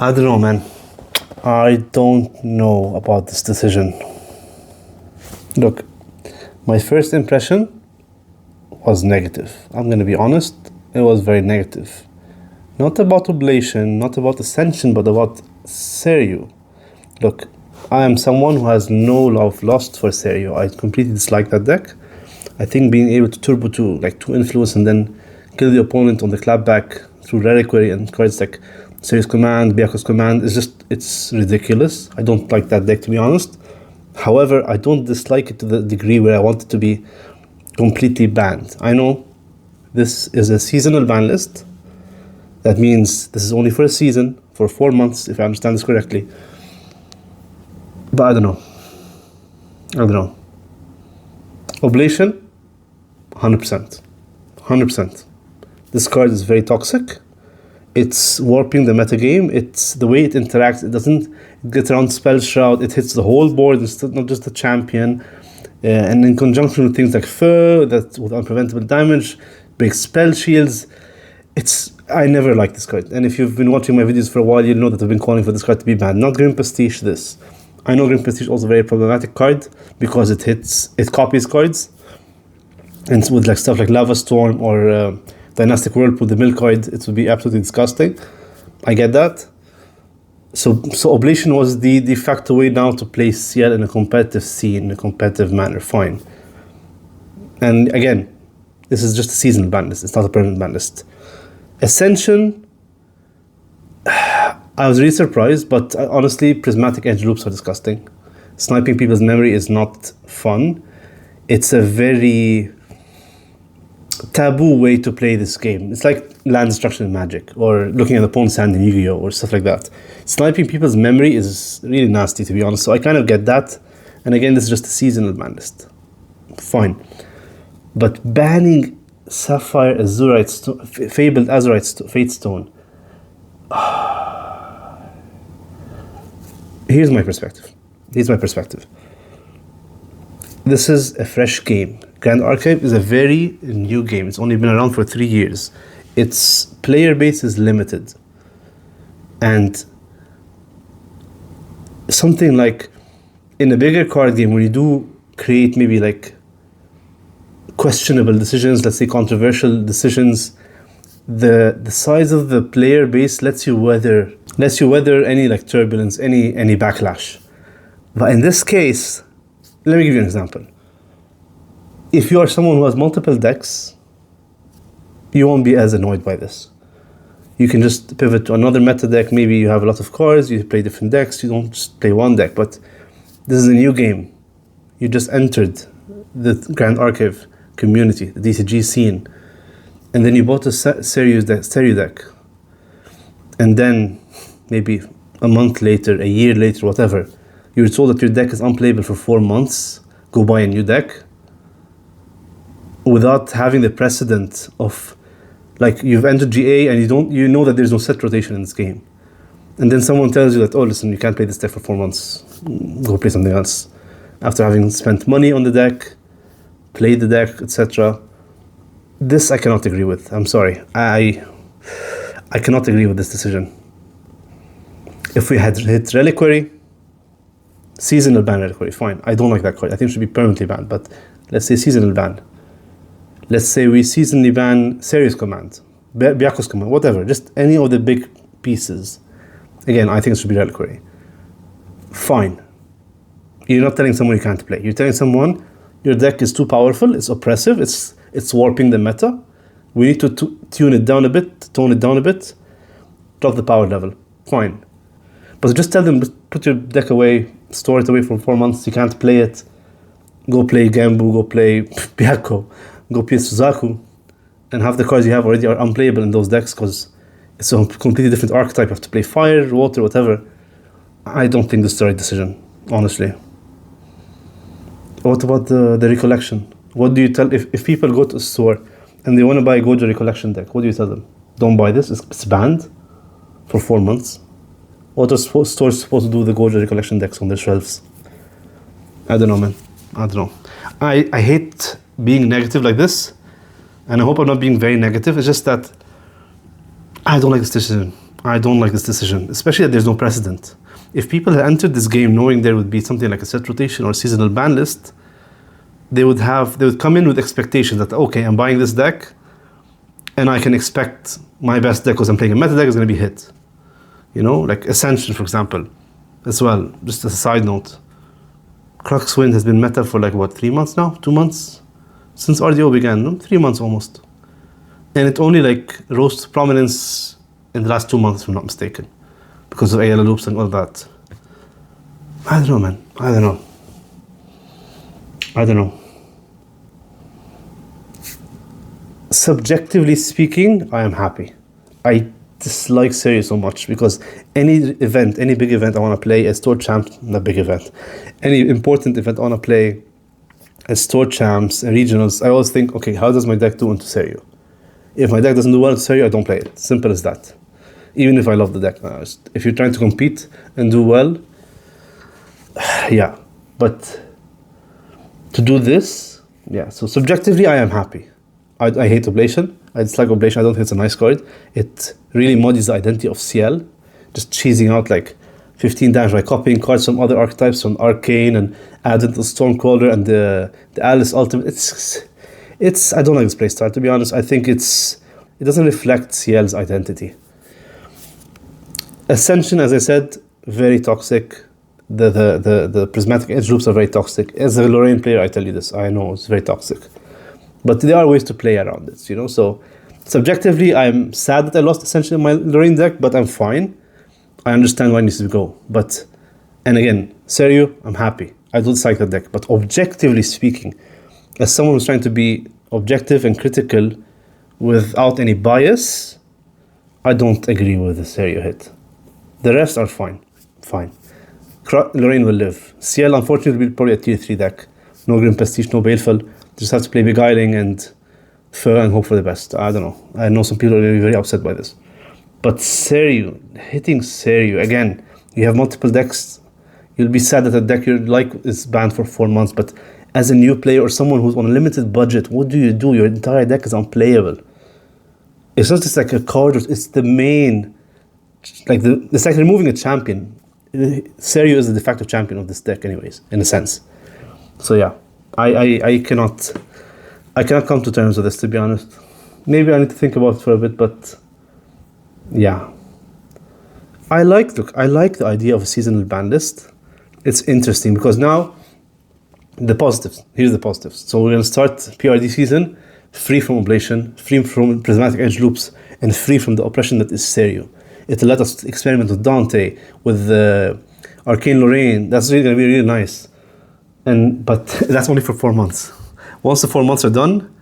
I don't know, man. I don't know about this decision. Look, my first impression was negative. I'm going to be honest, it was very negative. Not about Oblation, not about Ascension, but about Seiryuu. Look, I am someone who has no love lost for Seiryuu. I completely dislike that deck. I think being able to turbo to influence and then kill the opponent on the clapback through Reliquary and cards like Seiryuu's Command, Byaku's Command is just, it's ridiculous. I don't like that deck, to be honest. However, I don't dislike it to the degree where I want it to be completely banned. I know this is a seasonal ban list. That means this is only for a season, for 4 months, if I understand this correctly. But I don't know. Oblation, 100%. 100%. This card is very toxic. It's warping the metagame. It's the way it interacts. It doesn't get around Spell Shroud. It hits the whole board. It's not just the champion. And in conjunction with things like Fur, that with unpreventable damage, big spell shields. I never liked this card. And if you've been watching my videos for a while, you'll know that I've been calling for this card to be banned. Not Grim Prestige, this. I know Grim Prestige is also a very problematic card because it copies cards. And with stuff like Lava Storm or Dynastic Whirlpool, the mill card, it would be absolutely disgusting. I get that. So Oblation was the de facto way now to play CL in a competitive scene, in a competitive manner. Fine. And again, this is just a seasonal ban list. It's not a permanent ban list. Ascension, I was really surprised, but honestly, prismatic edge loops are disgusting. Sniping people's memory is not fun. It's a very taboo way to play this game. It's like land destruction in Magic, or looking at the opponent's hand in Yu-Gi-Oh, or stuff like that. Sniping people's memory is really nasty, to be honest, so I kind of get that. And again, this is just a seasonal ban list. Fine. But banning Sapphire Azurite, Fabled Azurite Fate Stone. Here's my perspective. This is a fresh game. Grand Archive is a very new game. It's only been around for 3 years. Its player base is limited. And something like in a bigger card game, when you do create maybe questionable decisions, let's say controversial decisions, the size of the player base lets you weather any turbulence, any backlash. But in this case, let me give you an example. If you are someone who has multiple decks, you won't be as annoyed by this. You can just pivot to another meta deck. Maybe you have a lot of cards, you play different decks, you don't just play one deck. But this is a new game. You just entered the Grand Archive community, the TCG scene, and then you bought a Seiryuu deck. And then maybe a month later, a year later, whatever, you were told that your deck is unplayable for 4 months. Go buy a new deck. Without having the precedent of, you've entered GA and you know that there's no set rotation in this game. And then someone tells you that, oh, listen, you can't play this deck for 4 months. Go play something else. After having spent money on the deck, played the deck, etc. This I cannot agree with. I'm sorry. I cannot agree with this decision. If we had hit Reliquary, seasonal ban Reliquary, fine. I don't like that card. I think it should be permanently banned, but let's say seasonal ban. Let's say we seasonally ban Seiryuu's Command, Byaku's Command, whatever, just any of the big pieces. Again, I think it should be Reliquary. Fine. You're not telling someone you can't play. You're telling someone your deck is too powerful, it's oppressive, it's warping the meta. We need to tune it down a bit, tone it down a bit, drop the power level. Fine. But just tell them, put your deck away, store it away for 4 months, you can't play it. Go play Gambu, go play Byaku, go play Suzaku, and half the cards you have already are unplayable in those decks because it's a completely different archetype. You have to play fire, water, whatever. I don't think this is the right decision, honestly. What about the recollection? What do you tell if people go to a store and they want to buy a Guo Jia Re collection deck? What do you tell them? Don't buy this. It's banned for 4 months. What are stores supposed to do with the Guo Jia Re collection decks on their shelves? I don't know, man. I don't know. I hate being negative like this, and I hope I'm not being very negative. It's just that I don't like this decision. I don't like this decision, especially that there's no precedent. If people had entered this game knowing there would be something like a set rotation or a seasonal ban list, they would come in with expectations that, okay, I'm buying this deck and I can expect my best deck because I'm playing a meta deck is going to be hit. You know, like Ascension, for example, as well. Just as a side note, Cruxwind has been meta for like, what, 3 months now? 2 months? Since RDO began, no? 3 months almost. And it only like rose to prominence in the last 2 months, if I'm not mistaken, because of AL loops and all that. I don't know, man. I don't know. Subjectively speaking, I am happy. I dislike Seiryuu so much because any big event I want to play as Tour Champs, not big event, any important event I want to play as Tour Champs and regionals, I always think, okay, how does my deck do into Seiryuu? If my deck doesn't do well into Seiryuu, I don't play it. Simple as that. Even if I love the deck. If you're trying to compete and do well, yeah. But to do this, yeah. So subjectively, I am happy. I hate Oblation. I dislike Oblation. I don't think it's a nice card. It really muddies the identity of CL. Just cheesing out like 15 damage by copying cards from other archetypes, from Arcane and added the Stormcaller and the Alice Ultimate. It's I don't like this playstyle, to be honest. I think it doesn't reflect CL's identity. Ascension, as I said, very toxic. The prismatic edge loops are very toxic. As a Lorraine player, I tell you this. I know it's very toxic. But there are ways to play around it, you know? So subjectively, I'm sad that I lost Ascension in my Lorraine deck, but I'm fine. I understand why it needs to go. And again, Seiryuu, I'm happy. I don't like the deck. But objectively speaking, as someone who's trying to be objective and critical without any bias, I don't agree with the Seiryuu hit. The rest are fine. Lorraine will live. CL, unfortunately, will be probably a tier 3 deck. No Grim Prestige, no Baleful. Just have to play Beguiling and Fur and hope for the best. I don't know. I know some people are going to be very upset by this. But Seiryuu, hitting Seiryuu, again, you have multiple decks. You'll be sad that a deck you like is banned for 4 months, but as a new player or someone who's on a limited budget, what do? Your entire deck is unplayable. It's not just like a card, it's the main, like it's like removing a champion. Seiryuu is the de facto champion of this deck anyways, in a sense. So yeah, I cannot come to terms with this, to be honest. Maybe I need to think about it for a bit, but yeah. I like the idea of a seasonal ban list. It's interesting because now the positives. Here's the positives. So we're going to start PRD season free from Oblation, free from prismatic edge loops, and free from the oppression that is Seiryuu. It'll let us experiment with Dante, with Arcane Lorraine. That's really going to be really nice. But that's only for 4 months. Once the 4 months are done,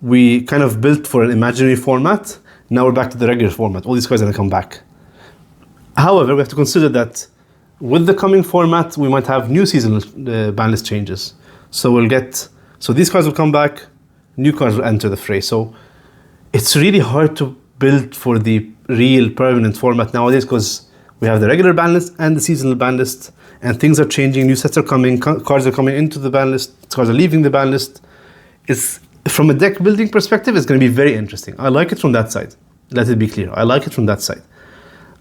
we kind of built for an imaginary format. Now we're back to the regular format. All these cards are going to come back. However, we have to consider that with the coming format, we might have new seasonal ban list changes. So these cards will come back, new cards will enter the fray. So it's really hard to build for the real permanent format nowadays because we have the regular ban list and the seasonal ban list, and things are changing. New sets are coming, cards are coming into the ban list, cards are leaving the ban list. From a deck building perspective, it's going to be very interesting. I like it from that side. Let it be clear. I like it from that side.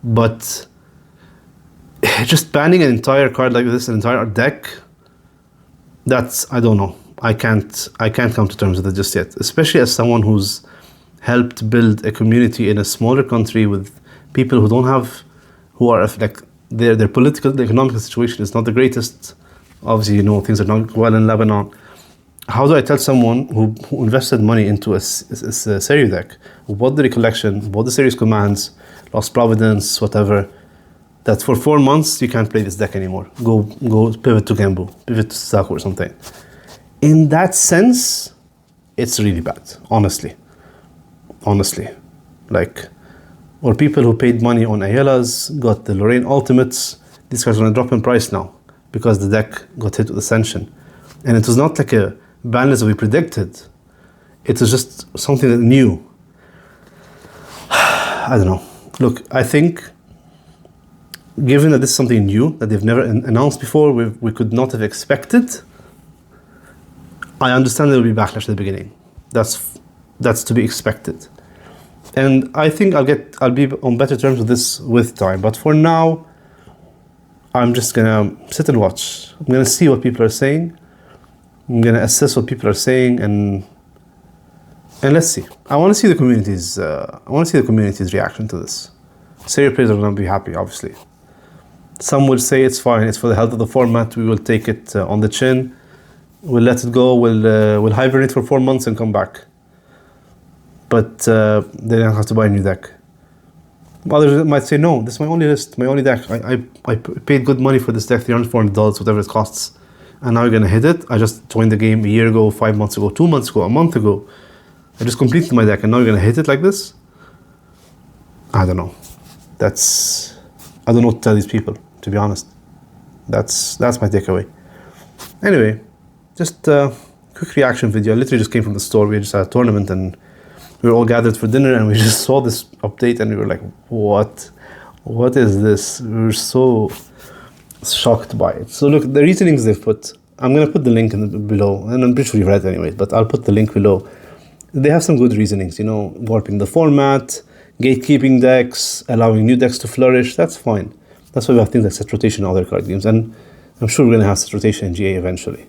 But just banning an entire card like this, an entire deck, I don't know. I can't come to terms with it just yet. Especially as someone who's helped build a community in a smaller country with people who are like their political, the economic situation is not the greatest. Obviously, things are not well in Lebanon. How do I tell someone who invested money into a Seiryuu deck, who bought the recollection, bought the Seiryuu's commands, Lost Providence, whatever, that for 4 months you can't play this deck anymore. Go pivot to Genbu, pivot to Saku or something. In that sense, it's really bad, honestly. Or people who paid money on Ayala's, got the Lorraine Ultimates, these guys are going to drop in price now because the deck got hit with Ascension. And it was not like a ban list that we predicted. It was just something that new. I don't know. Look, I think, given that this is something new that they've never announced before, we could not have expected, I understand there will be backlash at the beginning. That's to be expected. And I think I'll be on better terms with this with time. But for now, I'm just gonna sit and watch. I'm gonna see what people are saying. I'm gonna assess what people are saying, and let's see. I want to see the community's. Reaction to this. Seiryuu players are gonna be happy, obviously. Some will say it's fine. It's for the health of the format. We will take it on the chin. We'll let it go. We'll hibernate for 4 months and come back. But they don't have to buy a new deck. Others might say, no, this is my only list, my only deck. I paid good money for this deck, $300, $400, whatever it costs. And now you're going to hit it. I just joined the game a year ago, 5 months ago, 2 months ago, a month ago. I just completed my deck and now you're going to hit it like this? I don't know. I don't know what to tell these people, to be honest. That's my takeaway. Anyway, just a quick reaction video. I literally just came from the store. We just had a tournament and we were all gathered for dinner and we just saw this update and we were like, what is this? We were so shocked by it. So look, the reasonings they've put, I'm going to put the link below, and I'm pretty sure you've read it anyways, but I'll put the link below. They have some good reasonings, warping the format, gatekeeping decks, allowing new decks to flourish. That's fine. That's why we have things like set rotation and other card games. And I'm sure we're going to have set rotation in GA eventually.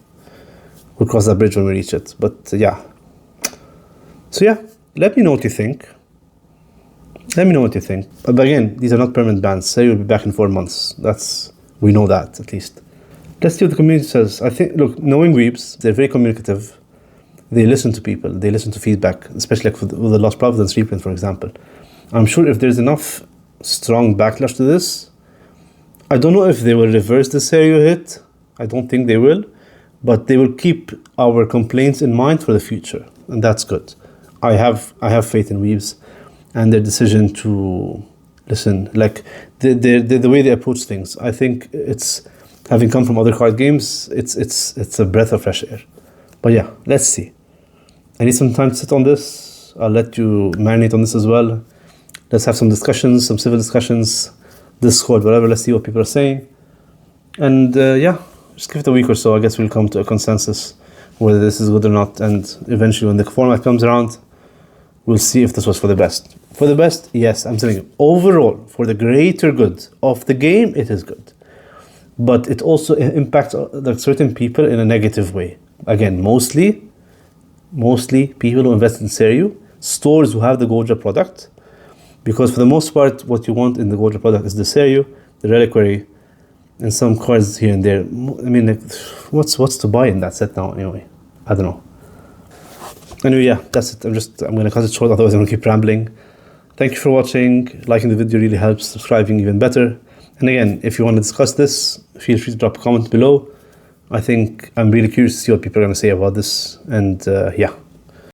We'll cross that bridge when we reach it. But yeah. So yeah, let me know what you think. But again, these are not permanent bans. Seiryuu will be back in 4 months. We know that, at least. Let's see what the community says. I think, look, knowing weebs, they're very communicative. They listen to people. They listen to feedback, especially like with the Lost Providence reprint, for example. I'm sure if there's enough strong backlash to this, I don't know if they will reverse the Seiryuu hit. I don't think they will. But they will keep our complaints in mind for the future. And that's good. I have faith in weebs and their decision to listen. Like the way they approach things. I think it's, having come from other card games, it's a breath of fresh air. But yeah, let's see. I need some time to sit on this. I'll let you marinate on this as well. Let's have some discussions, some civil discussions, Discord, whatever. Let's see what people are saying. And yeah, just give it a week or so. I guess we'll come to a consensus whether this is good or not. And eventually when the format comes around, we'll see if this was for the best. For the best, yes, I'm telling you. Overall, for the greater good of the game, it is good. But it also impacts certain people in a negative way. Again, mostly people who invest in Seiryuu, stores who have the Guo Jia product, because for the most part, what you want in the Guo Jia product is the Seiryuu, the Reliquary, and some cards here and there. I mean, like, what's to buy in that set now anyway? I don't know. Anyway, yeah, that's it. I'm going to cut it short, otherwise I'm going to keep rambling. Thank you for watching. Liking the video really helps, subscribing even better. And again, if you want to discuss this, feel free to drop a comment below. I think I'm really curious to see what people are going to say about this. And yeah.